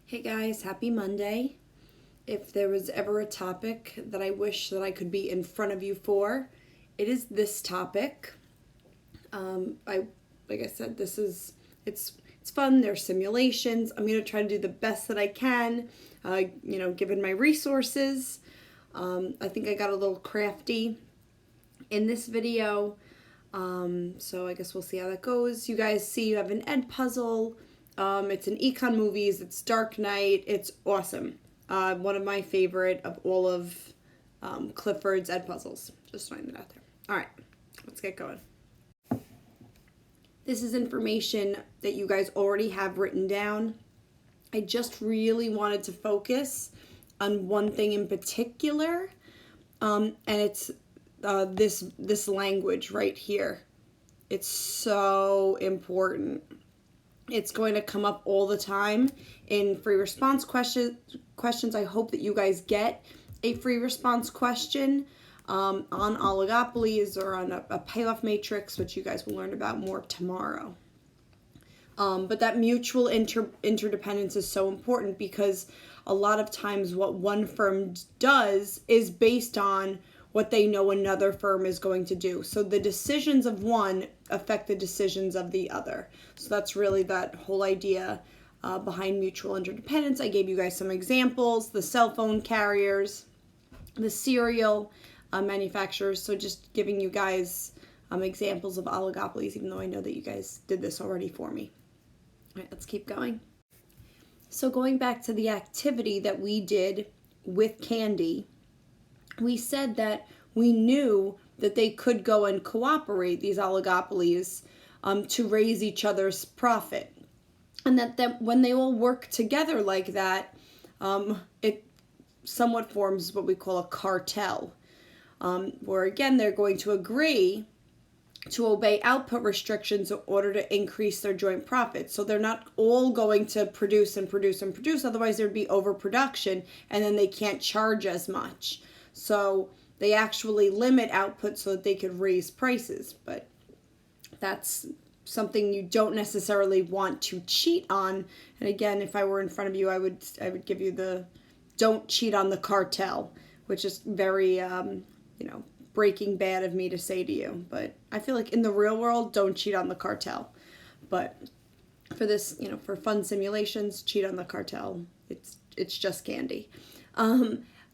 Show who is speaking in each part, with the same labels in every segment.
Speaker 1: Hey guys, happy Monday. If there was ever a topic that I wish that I could be in front of you for, it is this topic. Like I said, it's fun. There's simulations. I'm gonna try to do the best that I can, given my resources. I think I got a little crafty in this video, so I guess we'll see how that goes. You guys see you have an ed puzzle. It's an econ movies. It's Dark Knight. It's awesome. One of my favorite of all of Clifford's ed puzzles. Just throwing that out there. All right, let's get going. This is information that you guys already have written down. I just really wanted to focus on one thing in particular, and it's this language right here. It's so important. It's going to come up all the time in free response questions. I hope that you guys get a free response question on oligopolies or on a payoff matrix, which you guys will learn about more tomorrow. But that mutual interdependence is so important because a lot of times what one firm does is based on what they know another firm is going to do. So the decisions of one affect the decisions of the other. So that's really that whole idea behind mutual interdependence. I gave you guys some examples, the cell phone carriers, the cereal manufacturers. So just giving you guys examples of oligopolies, even though I know that you guys did this already for me. All right, let's keep going. So going back to the activity that we did with Candy, we said that we knew that they could go and cooperate, these oligopolies, to raise each other's profit. And that when they all work together like that, it somewhat forms what we call a cartel, where again, they're going to agree to obey output restrictions in order to increase their joint profits. So they're not all going to produce and produce and produce, otherwise there'd be overproduction and then they can't charge as much. So they actually limit output so that they could raise prices, but that's something you don't necessarily want to cheat on. And again, if I were in front of you, I would give you the don't cheat on the cartel, which is very, Breaking Bad of me to say to you. But I feel like in the real world, don't cheat on the cartel. But for this, for fun simulations, cheat on the cartel. It's just candy.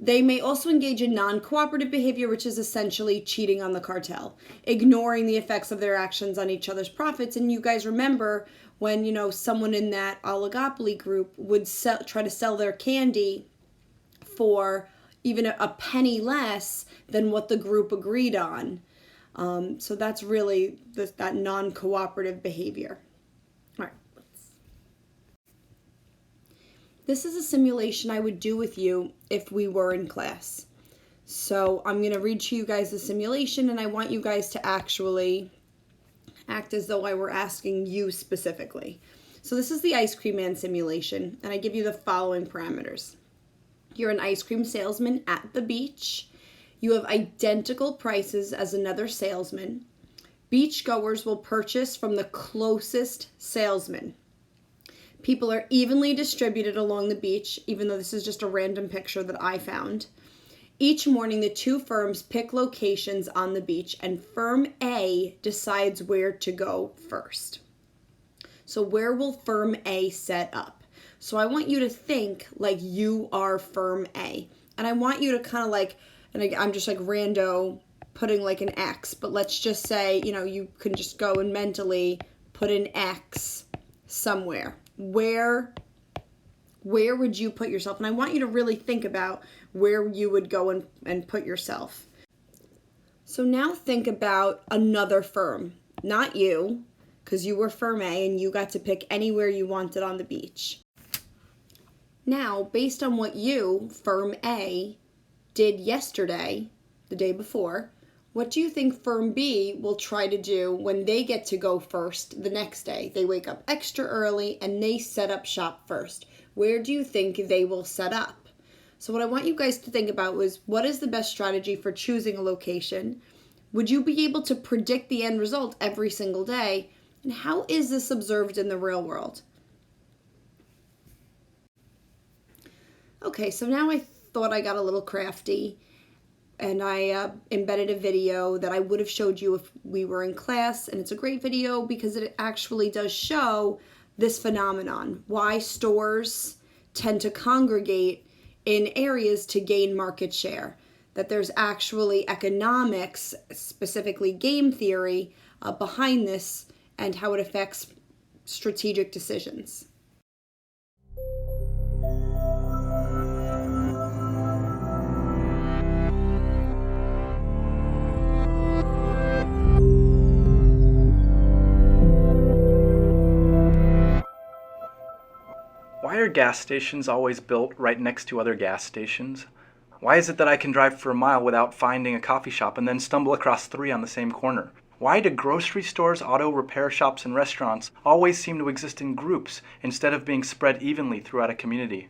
Speaker 1: They may also engage in non-cooperative behavior, which is essentially cheating on the cartel, ignoring the effects of their actions on each other's profits. And you guys remember when, someone in that oligopoly group would try to sell their candy for even a penny less than what the group agreed on. So that's really that non-cooperative behavior. All right. This is a simulation I would do with you if we were in class. So I'm going to read to you guys the simulation, and I want you guys to actually act as though I were asking you specifically. So this is the ice cream man simulation, and I give you the following parameters. You're an ice cream salesman at the beach. You have identical prices as another salesman. Beachgoers will purchase from the closest salesman. People are evenly distributed along the beach, even though this is just a random picture that I found. Each morning, the two firms pick locations on the beach, and firm A decides where to go first. So where will firm A set up? So I want you to think like you are firm A. And I want you to kind of like, and I'm just like rando putting like an X, but let's just say, you can just go and mentally put an X somewhere. Where would you put yourself? And I want you to really think about where you would go and put yourself. So now think about another firm, not you, because you were firm A and you got to pick anywhere you wanted on the beach. Now, based on what you, firm A, did yesterday, the day before, what do you think firm B will try to do when they get to go first the next day? They wake up extra early and they set up shop first. Where do you think they will set up? So what I want you guys to think about was, what is the best strategy for choosing a location? Would you be able to predict the end result every single day? And how is this observed in the real world? Okay, so now I thought I got a little crafty, and I embedded a video that I would have showed you if we were in class, and it's a great video because it actually does show this phenomenon, why stores tend to congregate in areas to gain market share, that there's actually economics, specifically game theory, behind this and how it affects strategic decisions.
Speaker 2: Why are gas stations always built right next to other gas stations? Why is it that I can drive for a mile without finding a coffee shop and then stumble across 3 on the same corner? Why do grocery stores, auto repair shops, and restaurants always seem to exist in groups instead of being spread evenly throughout a community?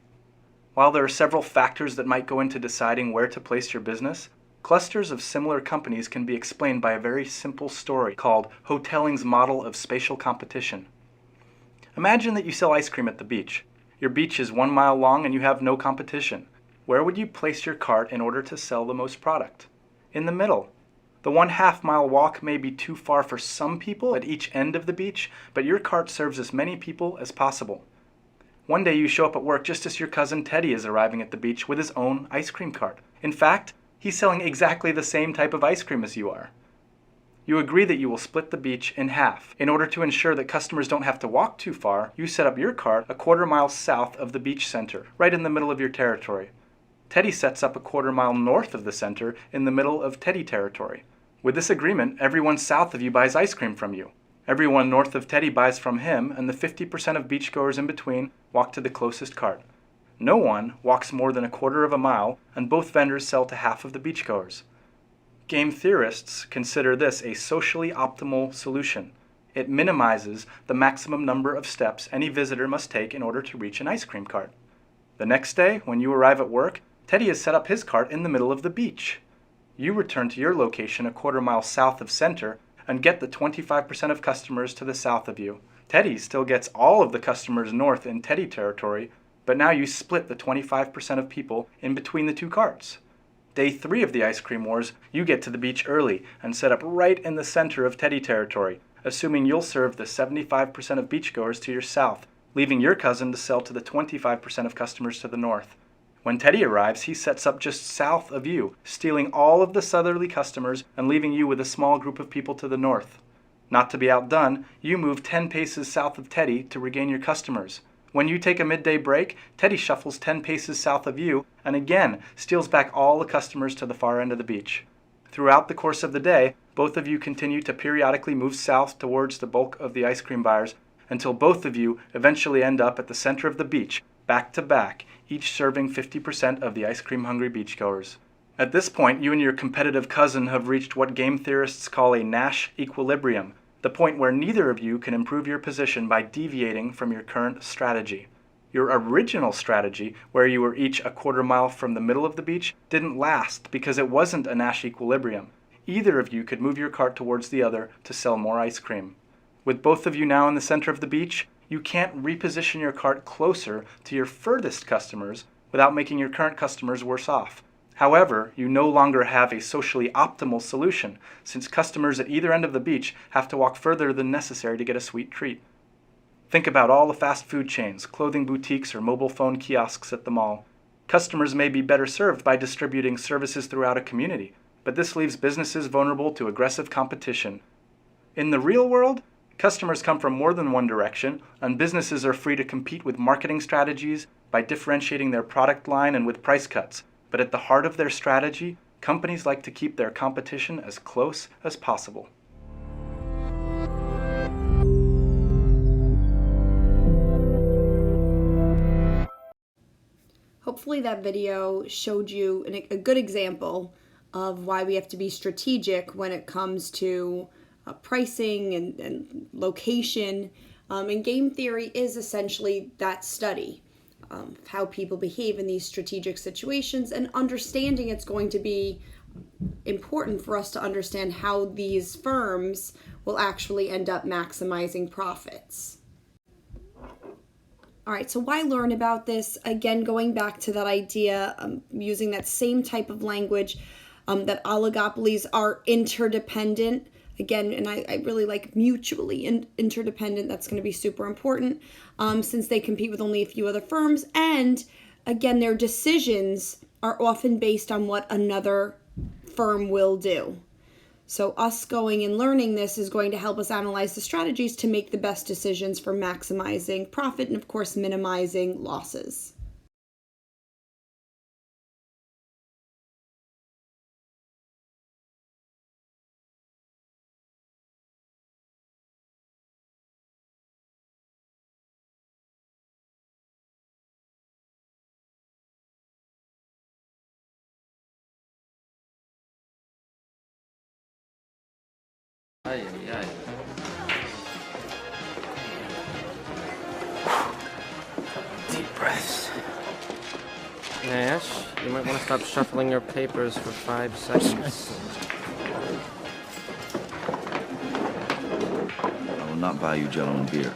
Speaker 2: While there are several factors that might go into deciding where to place your business, clusters of similar companies can be explained by a very simple story called Hotelling's model of spatial competition. Imagine that you sell ice cream at the beach. Your beach is 1 mile long and you have no competition. Where would you place your cart in order to sell the most product? In the middle. The 1/2 mile walk may be too far for some people at each end of the beach, but your cart serves as many people as possible. One day you show up at work just as your cousin Teddy is arriving at the beach with his own ice cream cart. In fact, he's selling exactly the same type of ice cream as you are. You agree that you will split the beach in half. In order to ensure that customers don't have to walk too far, you set up your cart a 1/4 mile south of the beach center, right in the middle of your territory. Teddy sets up a 1/4 mile north of the center in the middle of Teddy territory. With this agreement, everyone south of you buys ice cream from you. Everyone north of Teddy buys from him, and the 50% of beachgoers in between walk to the closest cart. No one walks more than a 1/4 of a mile, and both vendors sell to half of the beachgoers. Game theorists consider this a socially optimal solution. It minimizes the maximum number of steps any visitor must take in order to reach an ice cream cart. The next day, when you arrive at work, Teddy has set up his cart in the middle of the beach. You return to your location a 1/4 mile south of center and get the 25% of customers to the south of you. Teddy still gets all of the customers north in Teddy territory, but now you split the 25% of people in between the two carts. Day 3 of the ice cream wars, you get to the beach early and set up right in the center of Teddy territory, assuming you'll serve the 75% of beachgoers to your south, leaving your cousin to sell to the 25% of customers to the north. When Teddy arrives, he sets up just south of you, stealing all of the southerly customers and leaving you with a small group of people to the north. Not to be outdone, you move 10 paces south of Teddy to regain your customers. When you take a midday break, Teddy shuffles 10 paces south of you and again steals back all the customers to the far end of the beach. Throughout the course of the day, both of you continue to periodically move south towards the bulk of the ice cream buyers until both of you eventually end up at the center of the beach, back to back, each serving 50% of the ice cream hungry beachgoers. At this point, you and your competitive cousin have reached what game theorists call a Nash equilibrium, the point where neither of you can improve your position by deviating from your current strategy. Your original strategy, where you were each a 1/4 mile from the middle of the beach, didn't last because it wasn't a Nash equilibrium. Either of you could move your cart towards the other to sell more ice cream. With both of you now in the center of the beach, you can't reposition your cart closer to your furthest customers without making your current customers worse off. However, you no longer have a socially optimal solution, since customers at either end of the beach have to walk further than necessary to get a sweet treat. Think about all the fast food chains, clothing boutiques, or mobile phone kiosks at the mall. Customers may be better served by distributing services throughout a community, but this leaves businesses vulnerable to aggressive competition. In the real world, customers come from more than one direction, and businesses are free to compete with marketing strategies, by differentiating their product line, and with price cuts. But at the heart of their strategy, companies like to keep their competition as close as possible.
Speaker 1: Hopefully that video showed you a good example of why we have to be strategic when it comes to pricing and location. And game theory is essentially that study. How people behave in these strategic situations, and understanding it's going to be important for us to understand how these firms will actually end up maximizing profits. All right, so why learn about this? Again, going back to that idea, using that same type of language, that oligopolies are interdependent. Again, and I really like mutually interdependent. That's going to be super important, since they compete with only a few other firms. And again, their decisions are often based on what another firm will do. So us going and learning this is going to help us analyze the strategies to make the best decisions for maximizing profit and, of course, minimizing losses.
Speaker 3: Ay, ay, ay. Deep breaths. Nash, you might want to stop shuffling your papers for 5 seconds.
Speaker 4: I will not buy you gentlemen beer.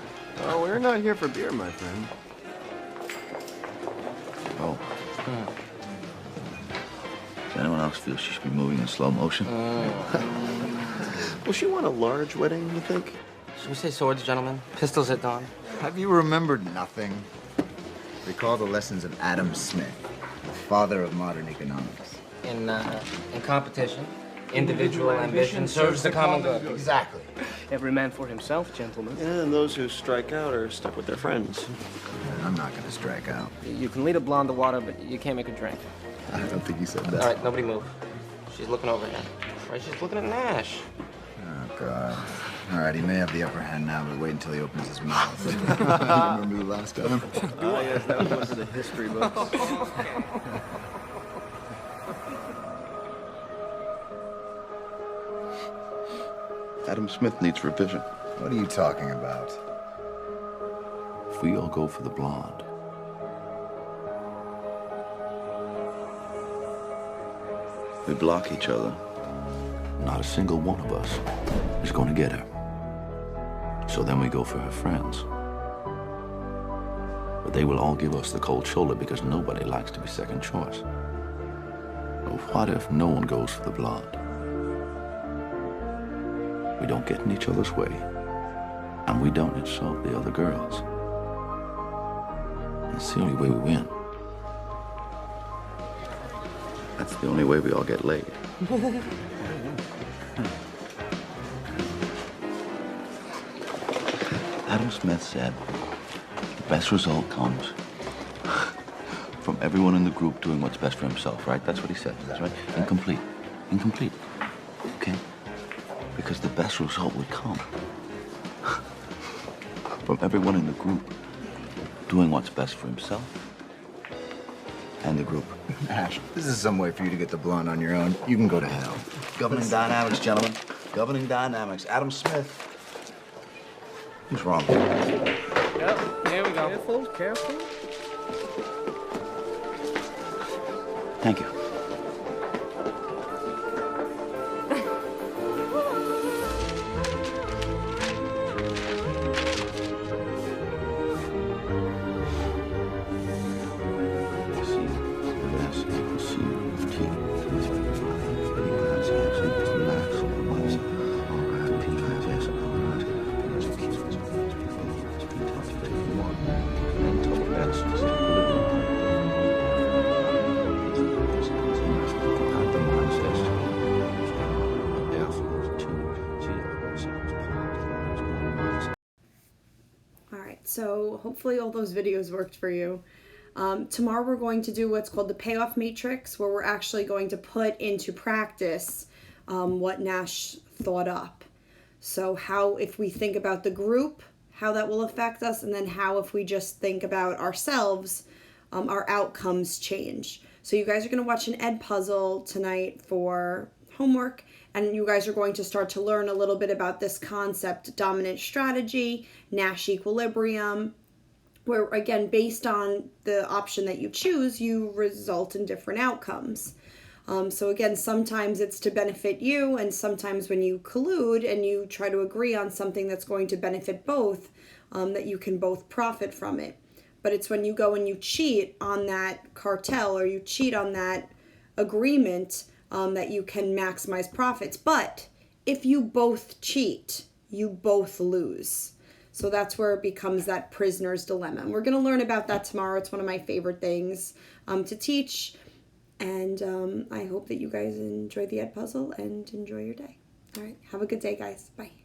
Speaker 5: Oh, we're not here for beer, my friend.
Speaker 4: Oh. Does anyone else feel she should be moving in slow motion?
Speaker 5: Will she want a large wedding, you think?
Speaker 3: Should we say swords, gentlemen? Pistols at dawn?
Speaker 6: Have you remembered nothing? Recall the lessons of Adam Smith, the father of modern economics.
Speaker 3: In competition, individual ambition serves the common good.
Speaker 6: Exactly.
Speaker 7: Every man for himself, gentlemen.
Speaker 5: And those who strike out are stuck with their friends.
Speaker 6: I'm not gonna strike out.
Speaker 7: You can lead a blonde to water, but you can't make her drink.
Speaker 6: I don't think he said that.
Speaker 3: All right, nobody move. She's looking over here. Right, she's looking at Nash.
Speaker 6: Oh, God. All right, he may have the upper hand now, but wait until he opens his mouth. Remember the last time?
Speaker 5: Oh, yes, that was one of the history books.
Speaker 4: Adam Smith needs revision.
Speaker 6: What are you talking about?
Speaker 4: If we all go for the blonde, we block each other. Not a single one of us is going to get her. So then we go for her friends. But they will all give us the cold shoulder because nobody likes to be second choice. But what if no one goes for the blonde? We don't get in each other's way, and we don't insult the other girls. That's the only way we win. That's the only way we all get laid. Adam Smith said, the best result comes from everyone in the group doing what's best for himself, right? That's what he said, that's right? Incomplete. Incomplete. Okay? Because the best result would come from everyone in the group doing what's best for himself and the group.
Speaker 6: Ash, this is some way for you to get the blonde on your own. You can go to hell.
Speaker 4: Governing dynamics, gentlemen. Governing dynamics. Adam Smith. Who's wrong?
Speaker 7: Yep, here we go. Careful, careful.
Speaker 4: Thank you.
Speaker 1: So hopefully all those videos worked for you. Tomorrow we're going to do what's called the payoff matrix, where we're actually going to put into practice what Nash thought up. So how, if we think about the group, how that will affect us, and then how, if we just think about ourselves, our outcomes change. So you guys are going to watch an ed puzzle tonight for homework, and you guys are going to start to learn a little bit about this concept, dominant strategy, Nash equilibrium, where again, based on the option that you choose, you result in different outcomes. So again, sometimes it's to benefit you, and sometimes when you collude and you try to agree on something that's going to benefit both, that you can both profit from it. but it's when you go and you cheat on that cartel or you cheat on that agreement that you can maximize profits. But if you both cheat, you both lose. So that's where it becomes that prisoner's dilemma. And we're going to learn about that tomorrow. It's one of my favorite things to teach. And I hope that you guys enjoy the Ed Puzzle and enjoy your day. All right. Have a good day, guys. Bye.